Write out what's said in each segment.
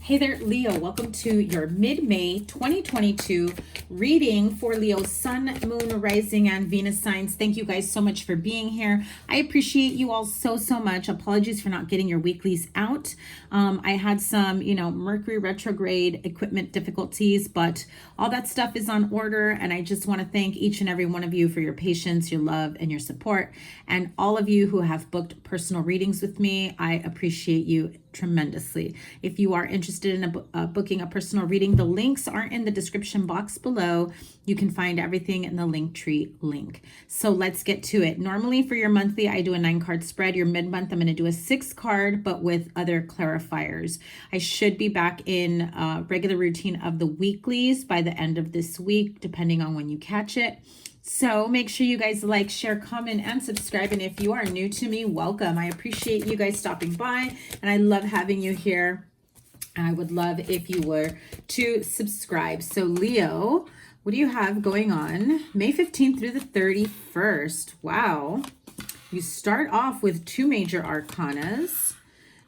Hey there, Leo. Welcome to your mid-May 2022 reading for Leo's Sun, Moon, Rising, and Venus signs. Thank you guys so much for being here. I appreciate you all so much. Apologies for not getting your weeklies out. I had some, Mercury retrograde equipment difficulties, but all that stuff is on order. And I just want to thank each and every one of you for your patience, your love, and your support. And all of you who have booked personal readings with me, I appreciate you tremendously. If you are interested in booking a personal reading, the links are in the description box below. You can find everything in the Linktree link. So let's get to it. Normally for your monthly, I do a 9-card spread. Your mid-month, I'm going to do a 6-card, but with other clarifiers. I should be back in regular routine of the weeklies by the end of this week, depending on when you catch it. So make sure you guys like, share, comment, and subscribe. And if you are new to me, welcome. I appreciate you guys stopping by, and I love having you here. I would love if you were to subscribe. So Leo, what do you have going on May 15th through the 31st? Wow. You start off with 2 major arcanas.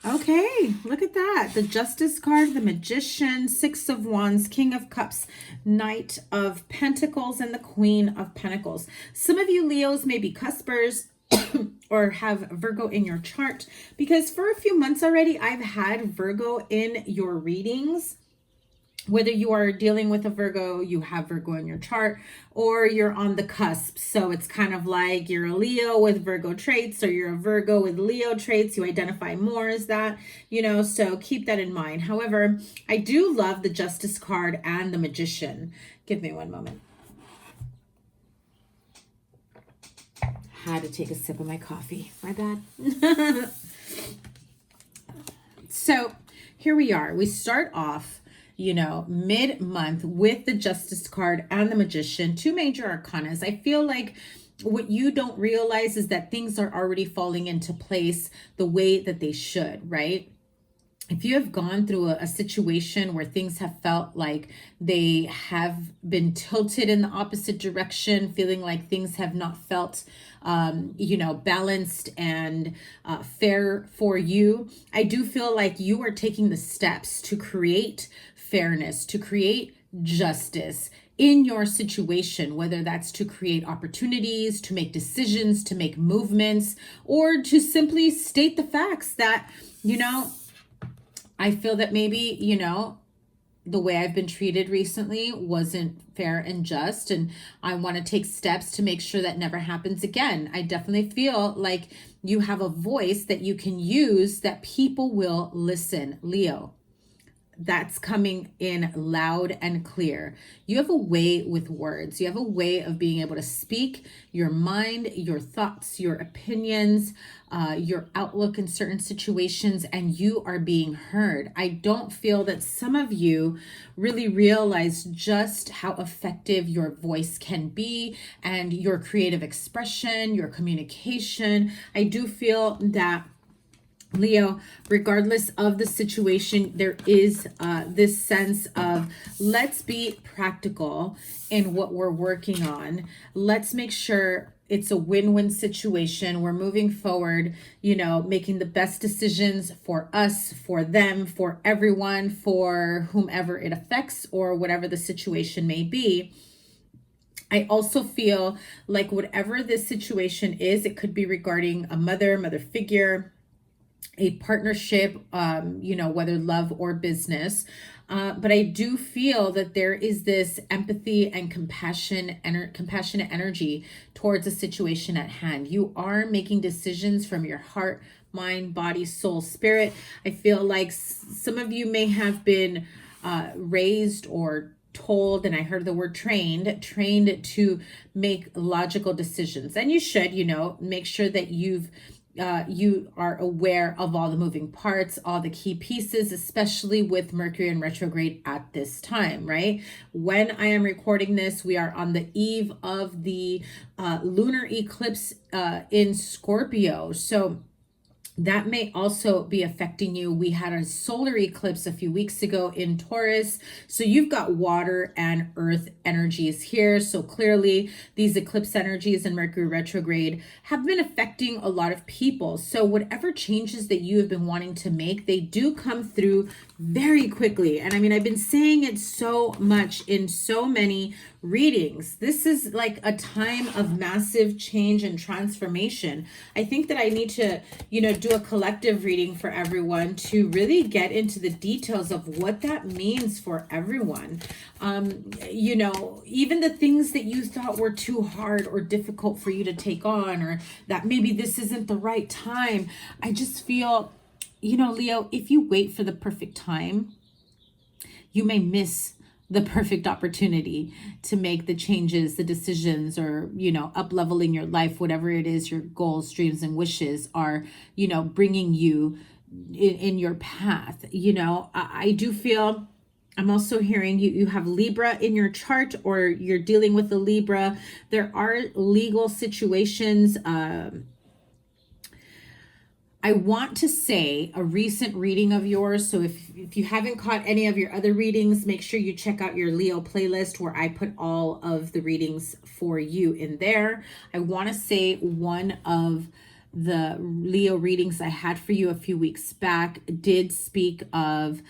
Okay, look at that. The Justice card, the Magician, 6 of Wands, King of Cups, Knight of Pentacles, and the Queen of Pentacles. Some of you Leos may be cuspers or have Virgo in your chart, because for a few months already, I've had Virgo in your readings. Whether you are dealing with a Virgo, you have Virgo in your chart, or you're on the cusp. So it's kind of like you're a Leo with Virgo traits, or you're a Virgo with Leo traits. You identify more as that, so keep that in mind. However, I do love the Justice card and the Magician. Give me one moment. Had to take a sip of my coffee. My bad. So here we are. We start off mid-month with the Justice card and the Magician, 2 major arcanas. I feel like what you don't realize is that things are already falling into place the way that they should, right? If you have gone through a situation where things have felt like they have been tilted in the opposite direction, feeling like things have not felt, balanced and fair for you, I do feel like you are taking the steps to create fairness, to create justice in your situation, whether that's to create opportunities, to make decisions, to make movements, or to simply state the facts that, I feel that maybe, the way I've been treated recently wasn't fair and just, and I want to take steps to make sure that never happens again. I definitely feel like you have a voice that you can use that people will listen, Leo. That's coming in loud and clear. You have a way with words. You have a way of being able to speak your mind, your thoughts, your opinions, your outlook in certain situations, and you are being heard. I don't feel that some of you really realize just how effective your voice can be and your creative expression, your communication. I do feel that Leo, regardless of the situation, there is this sense of let's be practical in what we're working on. Let's make sure it's a win-win situation. We're moving forward, making the best decisions for us, for them, for everyone, for whomever it affects, or whatever the situation may be. I also feel like whatever this situation is, it could be regarding a mother figure, a partnership, whether love or business. But I do feel that there is this empathy and compassionate energy towards a situation at hand. You are making decisions from your heart, mind, body, soul, spirit. I feel like some of you may have been raised or told, and I heard the word trained to make logical decisions. And you should, make sure that you are aware of all the moving parts, all the key pieces, especially with Mercury in retrograde at this time, right? When I am recording this, we are on the eve of the lunar eclipse in Scorpio. So that may also be affecting you. We had a solar eclipse a few weeks ago in Taurus. So you've got water and earth energies here. So clearly these eclipse energies and Mercury retrograde have been affecting a lot of people. So whatever changes that you have been wanting to make, they do come through very quickly. And I mean, I've been saying it so much in so many readings. This is like a time of massive change and transformation. I think that I need to, do a collective reading for everyone to really get into the details of what that means for everyone. Even the things that you thought were too hard or difficult for you to take on, or that maybe this isn't the right time. I just feel, Leo, if you wait for the perfect time, you may miss the perfect opportunity to make the changes, the decisions, or, up leveling your life, whatever it is, your goals, dreams, and wishes are, bringing you in your path. I do feel, I'm also hearing you have Libra in your chart, or you're dealing with a Libra. There are legal situations, I want to say a recent reading of yours. So if you haven't caught any of your other readings, make sure you check out your Leo playlist where I put all of the readings for you in there. I want to say one of the Leo readings I had for you a few weeks back did speak of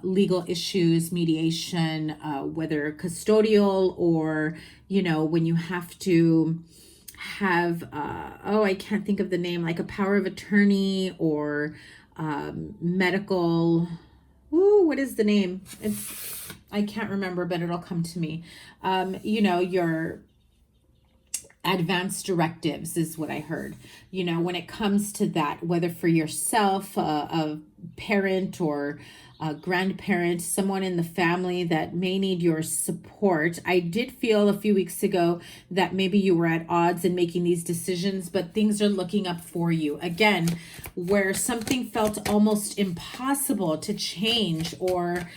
legal issues, mediation, whether custodial or, when you have to have I can't think of the name, like a power of attorney or medical, what is the name? I can't remember, but it'll come to me. Your advanced directives is what I heard. When it comes to that, whether for yourself, a parent or a grandparent, someone in the family that may need your support. I did feel a few weeks ago that maybe you were at odds in making these decisions, but things are looking up for you. Again, where something felt almost impossible to change, or,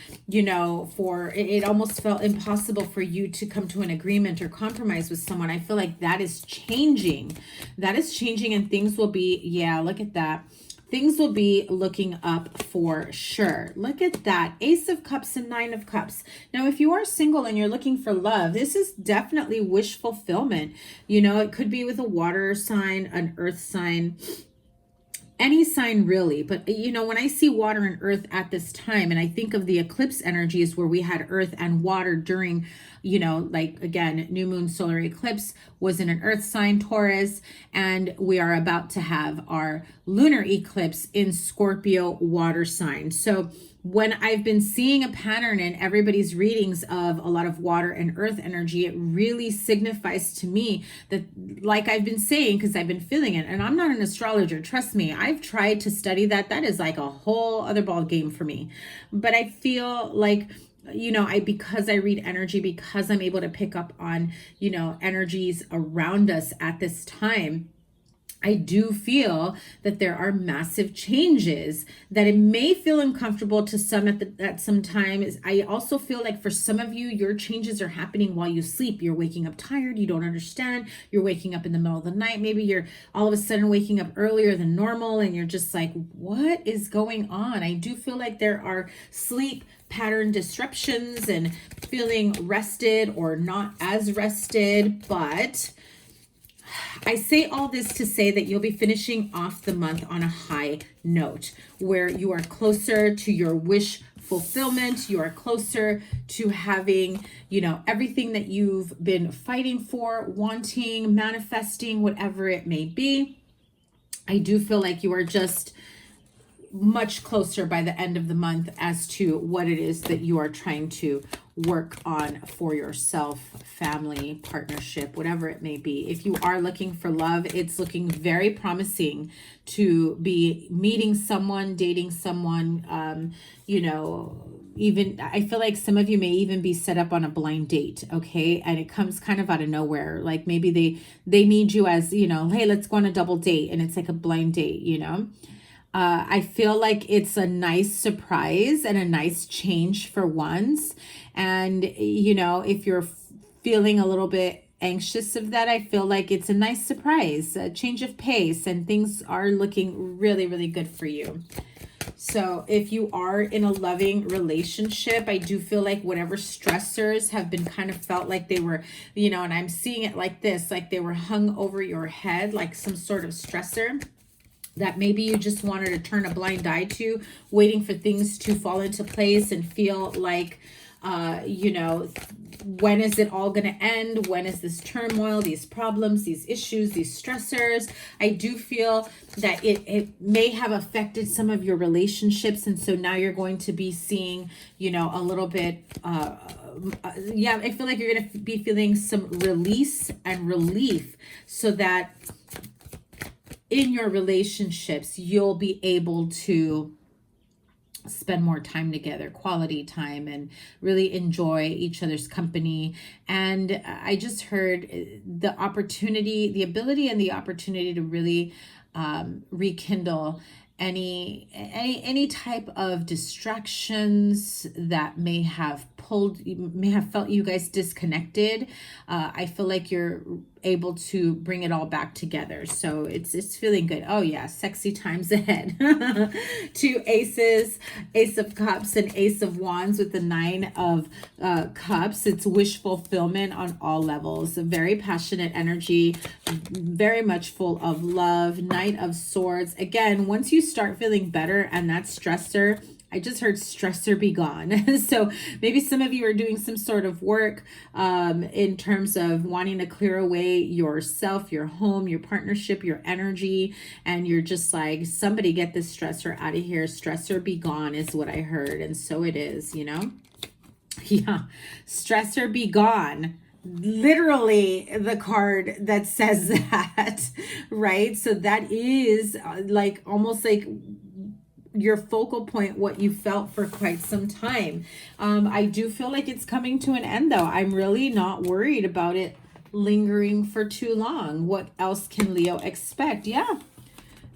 for it almost felt impossible for you to come to an agreement or compromise with someone. I feel like that is changing. That is changing, and things will be, look at that. Things will be looking up for sure. Look at that. Ace of Cups and Nine of Cups. Now, if you are single and you're looking for love, this is definitely wish fulfillment. It could be with a water sign, an earth sign, any sign really. But, when I see water and earth at this time, and I think of the eclipse energies where we had earth and water during, like, again, new moon solar eclipse was in an earth sign, Taurus, and we are about to have our lunar eclipse in Scorpio water sign. So when I've been seeing a pattern in everybody's readings of a lot of water and earth energy, it really signifies to me that, like I've been saying, because I've been feeling it, and I'm not an astrologer, trust me, I've tried to study that. That is like a whole other ball game for me. But I feel like, because I read energy, because I'm able to pick up on, energies around us at this time, I do feel that there are massive changes, that it may feel uncomfortable to some at some times. I also feel like for some of you, your changes are happening while you sleep. You're waking up tired. You don't understand. You're waking up in the middle of the night. Maybe you're all of a sudden waking up earlier than normal, and you're just like, what is going on? I do feel like there are sleep pattern disruptions and feeling rested or not as rested, but I say all this to say that you'll be finishing off the month on a high note, where you are closer to your wish fulfillment. You are closer to having, everything that you've been fighting for, wanting, manifesting, whatever it may be. I do feel like you are just much closer by the end of the month as to what it is that you are trying to work on for yourself, family, partnership, whatever it may be. If you are looking for love, it's looking very promising to be meeting someone, dating someone, even I feel like some of you may even be set up on a blind date, okay? And it comes kind of out of nowhere. Like maybe they need you as, hey, let's go on a double date, and it's like a blind date, I feel like it's a nice surprise and a nice change for once. And, if you're feeling a little bit anxious of that. I feel like it's a nice surprise, a change of pace, and things are looking really, really good for you. So if you are in a loving relationship, I do feel like whatever stressors have been kind of felt like they were, you know, and I'm seeing it like this, like they were hung over your head, like some sort of stressor that maybe you just wanted to turn a blind eye to, waiting for things to fall into place and feel like, you know, when is it all going to end? When is this turmoil, these problems, these issues, these stressors? I do feel that it may have affected some of your relationships. And so now you're going to be seeing, you know, a little bit, yeah, I feel like you're going to be feeling some release and relief so that in your relationships, you'll be able to spend more time together, quality time, and really enjoy each other's company. And I just heard the opportunity, the ability and the opportunity to really rekindle any type of distractions that may have felt you guys disconnected. I feel like you're able to bring it all back together. So it's feeling good. Oh yeah, sexy times ahead. Two aces, Ace of Cups and Ace of Wands with the Nine of Cups. It's wish fulfillment on all levels. A very passionate energy, very much full of love. Knight of Swords. Again, once you start feeling better and that stressor, I just heard stressor be gone. So maybe some of you are doing some sort of work in terms of wanting to clear away yourself, your home, your partnership, your energy. And you're just like, somebody get this stressor out of here. Stressor be gone is what I heard. And so it is, you know? Yeah. Stressor be gone. Literally the card that says that, right? So that is like almost like your focal point, what you felt for quite some time. I do feel like it's coming to an end though. I'm really not worried about it lingering for too long. What else can Leo expect? Yeah.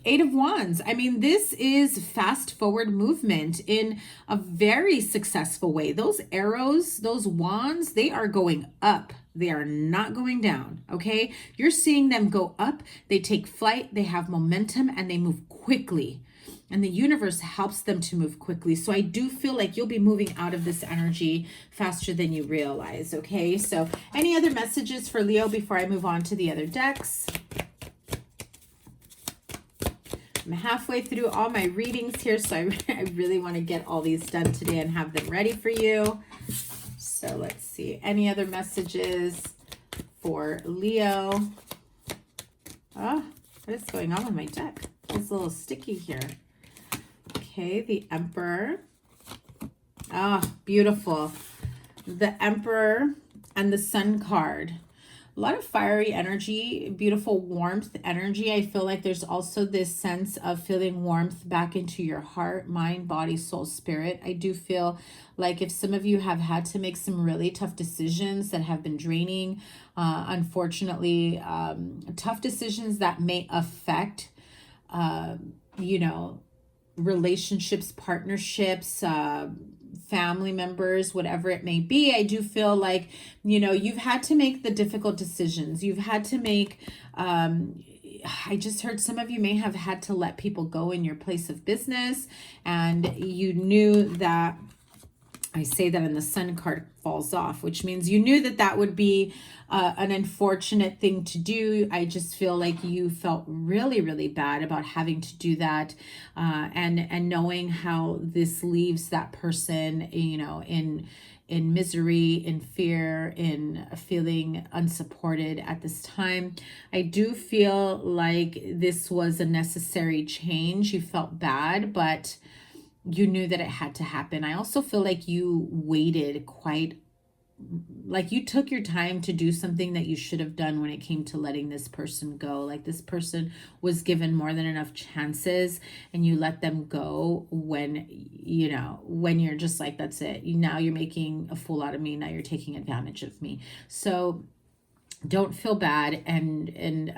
Eight of Wands. I mean, this is fast forward movement in a very successful way. Those arrows, those wands, they are going up. They are not going down, okay? You're seeing them go up. They take flight, they have momentum, and they move quickly. And the universe helps them to move quickly. So I do feel like you'll be moving out of this energy faster than you realize, okay? So any other messages for Leo before I move on to the other decks? I'm halfway through all my readings here, so I really want to get all these done today and have them ready for you. So let's see. Any other messages for Leo? Oh, what is going on with my deck? It's a little sticky here. Okay, the Emperor. Ah, beautiful. The Emperor and the Sun card. A lot of fiery energy, beautiful warmth energy. I feel like there's also this sense of feeling warmth back into your heart, mind, body, soul, spirit. I do feel like if some of you have had to make some really tough decisions that have been draining, unfortunately, tough decisions that may affect, you know, relationships, partnerships, family members, whatever it may be. I do feel like, you know, you've had to make the difficult decisions. You've had to make, I just heard some of you may have had to let people go in your place of business, and you knew that, I say that and the Sun card falls off, which means you knew that that would be an unfortunate thing to do. I just feel like you felt really, really bad about having to do that, and knowing how this leaves that person, you know, in misery, in fear, in feeling unsupported at this time. I do feel like this was a necessary change. You felt bad, but you knew that it had to happen. I also feel like you waited like you took your time to do something that you should have done when it came to letting this person go. Like this person was given more than enough chances, and you let them go when, you know, when you're just like, that's it. Now you're making a fool out of me. Now you're taking advantage of me. So Don't feel bad. And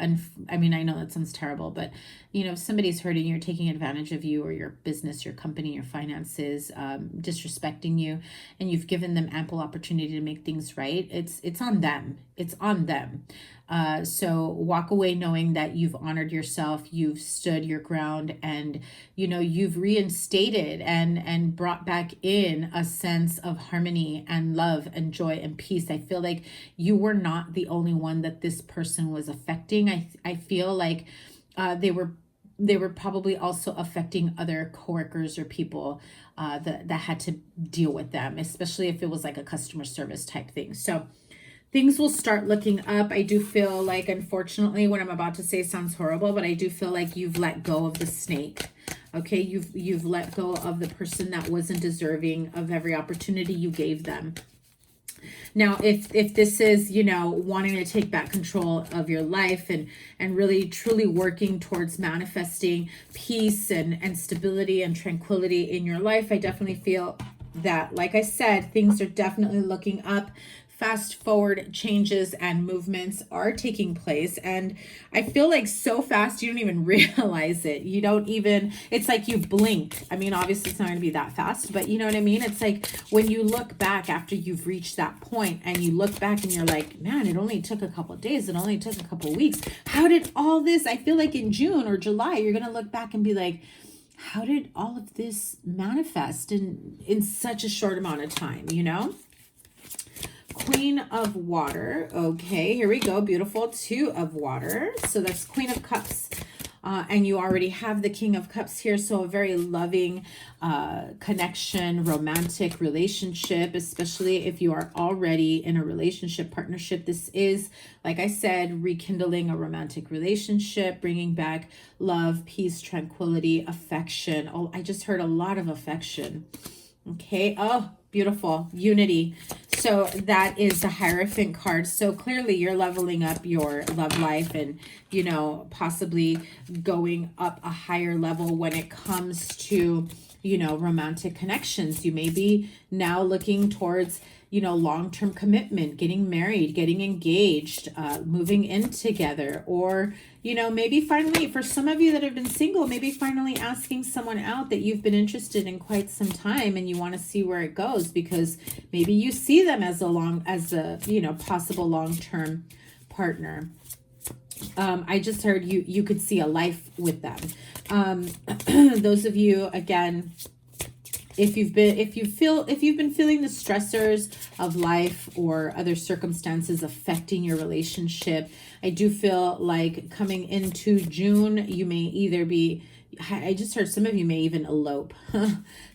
I mean, I know that sounds terrible, but you know, if somebody's hurting you or taking advantage of you or your business, your company, your finances, disrespecting you, and you've given them ample opportunity to make things right, it's on them. It's on them. So walk away knowing that you've honored yourself, you've stood your ground, and you know, you've reinstated and brought back in a sense of harmony and love and joy and peace. I feel like you were not the only one that this person was affecting. I feel like they were probably also affecting other coworkers or people that had to deal with them, especially if it was like a customer service type thing. So things will start looking up. I do feel like, unfortunately, what I'm about to say sounds horrible, but I do feel like you've let go of the snake. Okay, you've let go of the person that wasn't deserving of every opportunity you gave them. Now, if this is, you know, wanting to take back control of your life and really truly working towards manifesting peace and stability and tranquility in your life, I definitely feel that, like I said, things are definitely looking up. Fast forward changes and movements are taking place, and I feel like so fast you don't even realize it. You don't even, it's like you blink. I mean, obviously it's not going to be that fast, but you know what I mean? It's like when you look back after you've reached that point and you look back and you're like, man, it only took a couple of days, it only took a couple of weeks. How did all this, I feel like in June or July, you're going to look back and be like, how did all of this manifest in such a short amount of time, you know? Queen of Water. Okay, here we go. Beautiful. Two of Water. So that's Queen of Cups. And you already have the King of Cups here. So a very loving connection, romantic relationship, especially if you are already in a relationship partnership. This is, like I said, rekindling a romantic relationship, bringing back love, peace, tranquility, affection. Oh, I just heard a lot of affection. Okay. Oh, beautiful. Unity. So that is the Hierophant card. So clearly you're leveling up your love life and, you know, possibly going up a higher level when it comes to, you know, romantic connections. You may be now looking towards, you know, long-term commitment, getting married, getting engaged, moving in together, or, you know, maybe finally, for some of you that have been single, maybe finally asking someone out that you've been interested in quite some time and you want to see where it goes, because maybe you see them as a you know, possible long-term partner. I just heard you could see a life with them. Those of you, again, if you've been feeling the stressors of life or other circumstances affecting your relationship, I do feel like coming into June, you may either be, I just heard some of you may even elope.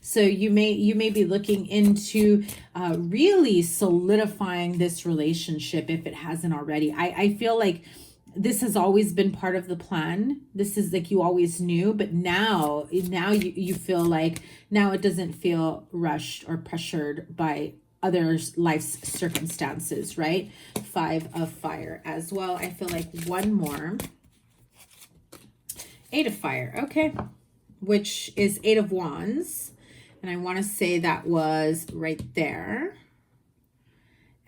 So you may be looking into really solidifying this relationship if it hasn't already. I feel like this has always been part of the plan. This is like you always knew, but now you feel like now it doesn't feel rushed or pressured by others' life's circumstances, right? 5 of Fire as well. I feel like one more. 8 of Fire, okay, which is 8 of Wands. And I want to say that was right there.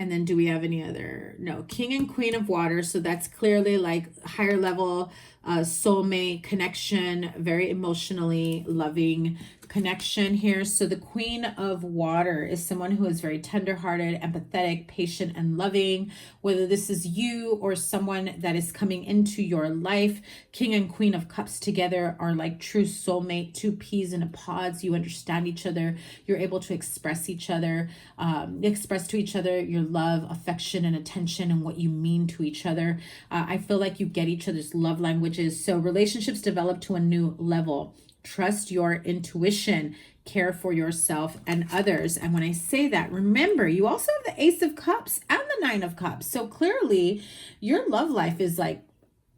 And then do we have any other? No, King and Queen of Water. So that's clearly like higher level soulmate connection, very emotionally loving connection here. So the Queen of Water is someone who is very tenderhearted, empathetic, patient, and loving. Whether this is you or someone that is coming into your life, King and Queen of Cups together are like true soulmate, two peas in a pod. You understand each other. You're able to express to each other your love, affection, and attention, and what you mean to each other. I feel like you get each other's love languages. So relationships develop to a new level. Trust your intuition, care for yourself and others. And when I say that, remember, you also have the Ace of Cups and the 9 of Cups. So clearly your love life is like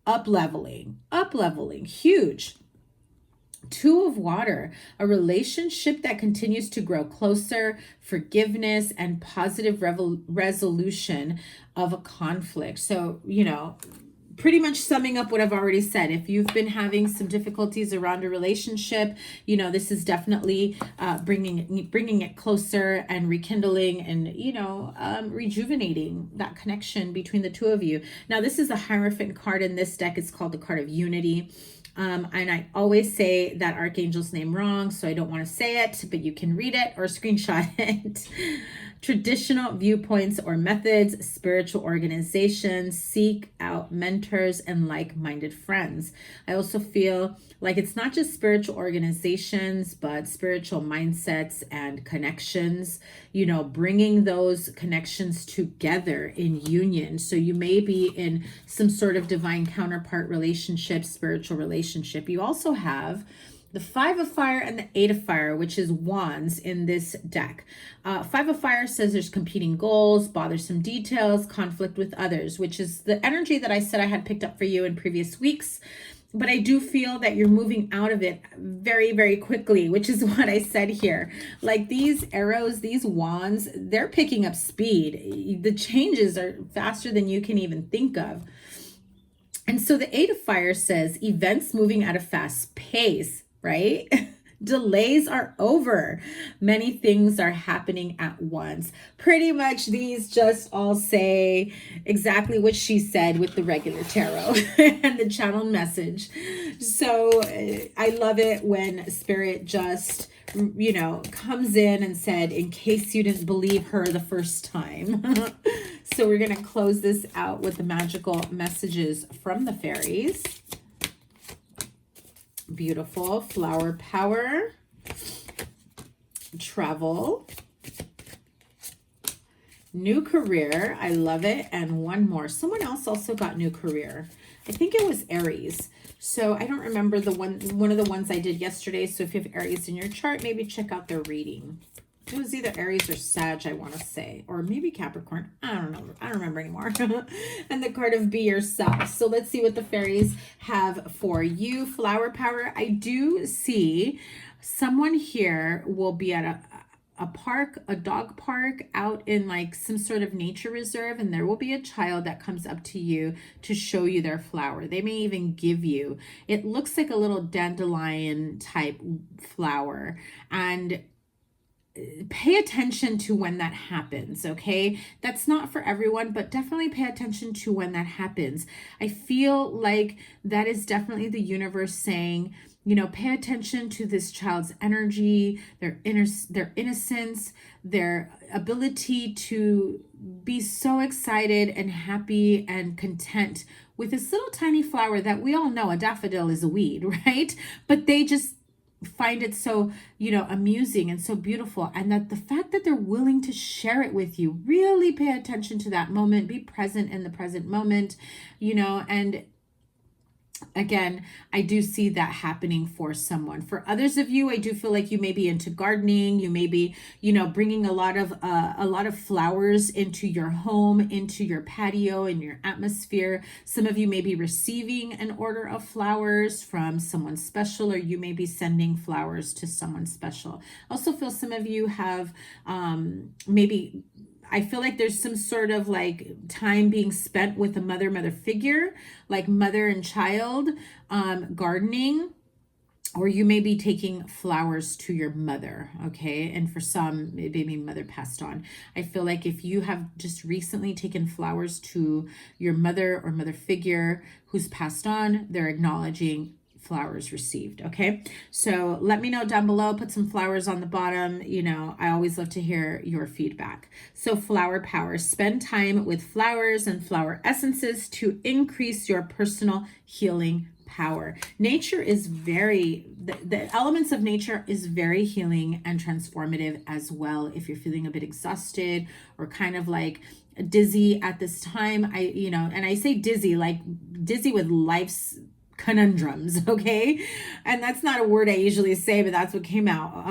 up leveling, huge. 2 of Water, a relationship that continues to grow closer, forgiveness, and positive resolution of a conflict. So, you know, pretty much summing up what I've already said. If you've been having some difficulties around a relationship, you know, this is definitely bringing it closer and rekindling and, you know, rejuvenating that connection between the two of you. Now, this is a Hierophant card in this deck. It's called the card of unity. And I always say that archangel's name wrong, so I don't want to say it, but you can read it or screenshot it. Traditional viewpoints or methods, spiritual organizations, seek out mentors and like-minded friends. I also feel like it's not just spiritual organizations, but spiritual mindsets and connections, you know, bringing those connections together in union. So you may be in some sort of divine counterpart relationship, spiritual relationship. You also have the Five of Fire and the Eight of Fire, which is Wands in this deck. Five of Fire says there's competing goals, bothersome details, conflict with others, which is the energy that I said I had picked up for you in previous weeks. But I do feel that you're moving out of it very, very quickly, which is what I said here. Like these arrows, these wands, they're picking up speed. The changes are faster than you can even think of. And so the Eight of Fire says events moving at a fast pace, right? Delays are over. Many things are happening at once. Pretty much these just all say exactly what she said with the regular tarot and the channel message. So I love it when Spirit just, you know, comes in and said, in case you didn't believe her the first time. So we're going to close this out with the magical messages from the fairies. Beautiful. Flower power, travel, new career. I love it. And one more. Someone else also got new career. I think it was Aries. So I don't remember the one of the ones I did yesterday. So if you have Aries in your chart, maybe check out their reading. It was either Aries or Sag, I want to say, or maybe Capricorn. I don't know. I don't remember anymore. And the card of Be Yourself. So let's see what the fairies have for you. Flower power. I do see someone here will be at a park, a dog park out in like some sort of nature reserve, and there will be a child that comes up to you to show you their flower. They may even give you, it looks like a little dandelion type flower, and pay attention to when that happens, okay? That's not for everyone, but definitely pay attention to when that happens. I feel like that is definitely the universe saying, you know, pay attention to this child's energy, their innocence, their ability to be so excited and happy and content with this little tiny flower that we all know a daffodil is a weed, right? But they just find it so, you know, amusing and so beautiful. And that the fact that they're willing to share it with you, really pay attention to that moment, be present in the present moment, you know, and again, I do see that happening for someone. For others of you, I do feel like you may be into gardening. You may be, you know, bringing a lot of flowers into your home, into your patio, in your atmosphere. Some of you may be receiving an order of flowers from someone special, or you may be sending flowers to someone special. I also feel some of you have maybe, I feel like there's some sort of like time being spent with a mother figure, like mother and child, gardening, or you may be taking flowers to your mother, okay? And for some, maybe mother passed on. I feel like if you have just recently taken flowers to your mother or mother figure who's passed on, they're acknowledging flowers received, okay? So let me know down below, put some flowers on the bottom. You know, I always love to hear your feedback. So flower power, spend time with flowers and flower essences to increase your personal healing power. Nature is the elements of nature is very healing and transformative as well. If you're feeling a bit exhausted or kind of like dizzy at this time, and I say dizzy, like dizzy with life's conundrums, okay? And that's not a word I usually say, but that's what came out.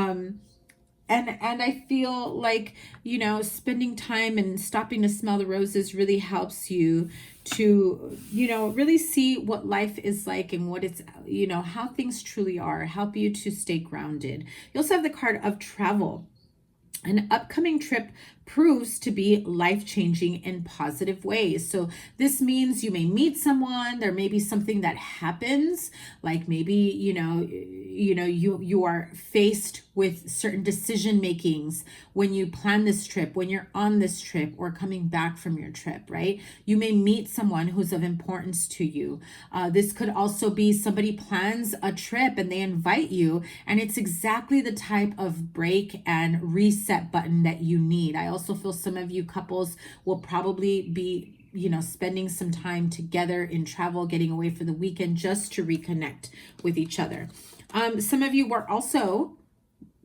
And I feel like, you know, spending time and stopping to smell the roses really helps you to, you know, really see what life is like and what it's, you know, how things truly are, help you to stay grounded. You also have the card of travel. An upcoming trip proves to be life-changing in positive ways. So this means you may meet someone, there may be something that happens, like maybe, you are faced with certain decision makings when you plan this trip, when you're on this trip or coming back from your trip, right? You may meet someone who's of importance to you. This could also be somebody plans a trip and they invite you, and it's exactly the type of break and reset button that you need. I also feel some of you couples will probably be spending some time together in travel, getting away for the weekend just to reconnect with each other. Some of you were also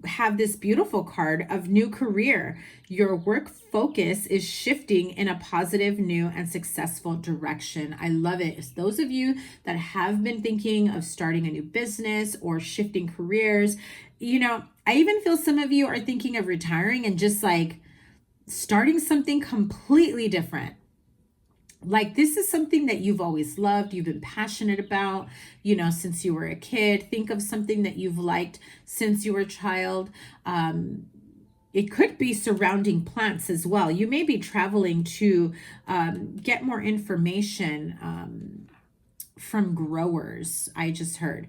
have this beautiful card of new career. Your work focus is shifting in a positive, new, and successful direction. I love it. It's those of you that have been thinking of starting a new business or shifting careers. I even feel some of you are thinking of retiring and just like starting something completely different. Like this is something that you've always loved, you've been passionate about, since you were a kid. Think of something that you've liked since you were a child. It could be surrounding plants as well. You may be traveling to get more information from growers, I just heard.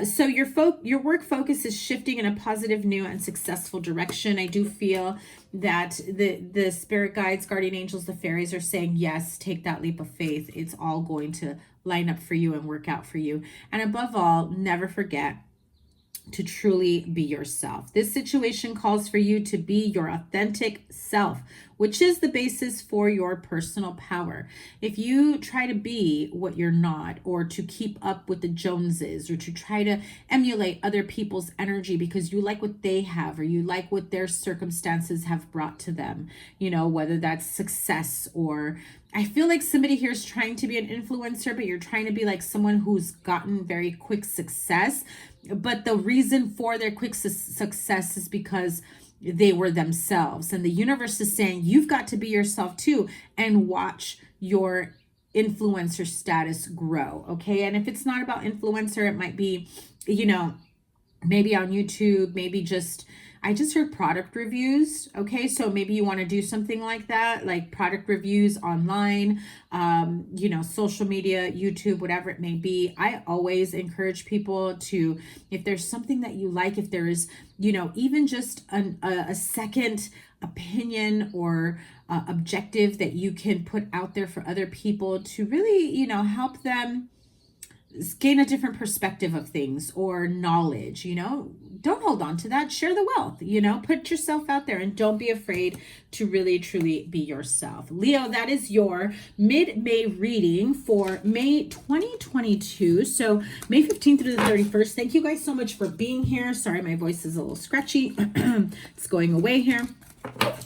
So your work focus is shifting in a positive, new, and successful direction. I do feel that the spirit guides, guardian angels, the fairies are saying, yes, take that leap of faith. It's all going to line up for you and work out for you. And above all, never forget to truly be yourself. This situation calls for you to be your authentic self, which is the basis for your personal power. If you try to be what you're not, or to keep up with the Joneses, or to try to emulate other people's energy because you like what they have, or you like what their circumstances have brought to them, whether that's success, or I feel like somebody here is trying to be an influencer, but you're trying to be like someone who's gotten very quick success. But the reason for their quick success is because they were themselves. And the universe is saying, you've got to be yourself too, and watch your influencer status grow. Okay. And if it's not about influencer, it might be, maybe on YouTube, maybe I just heard product reviews. Okay. So maybe you want to do something like that, like product reviews online, social media, YouTube, whatever it may be. I always encourage people to, if there's something that you like, if there is, even just a second opinion or objective that you can put out there for other people to really, help them gain a different perspective of things or knowledge, don't hold on to that. Share the wealth, put yourself out there and don't be afraid to really, truly be yourself. Leo, that is your mid-May reading for May 2022. So May 15th through the 31st. Thank you guys so much for being here. Sorry, my voice is a little scratchy. It's going away here.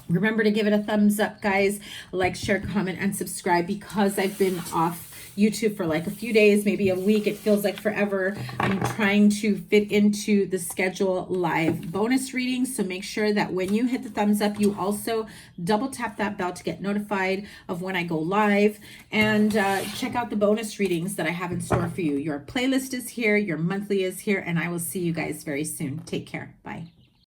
Remember to give it a thumbs up, guys. Like, share, comment, and subscribe, because I've been off YouTube for like a few days, maybe a week. It feels like forever. I'm trying to fit into the schedule live bonus readings. So make sure that when you hit the thumbs up, you also double tap that bell to get notified of when I go live, and check out the bonus readings that I have in store for you. Your playlist is here, your monthly is here, and I will see you guys very soon. Take care. Bye.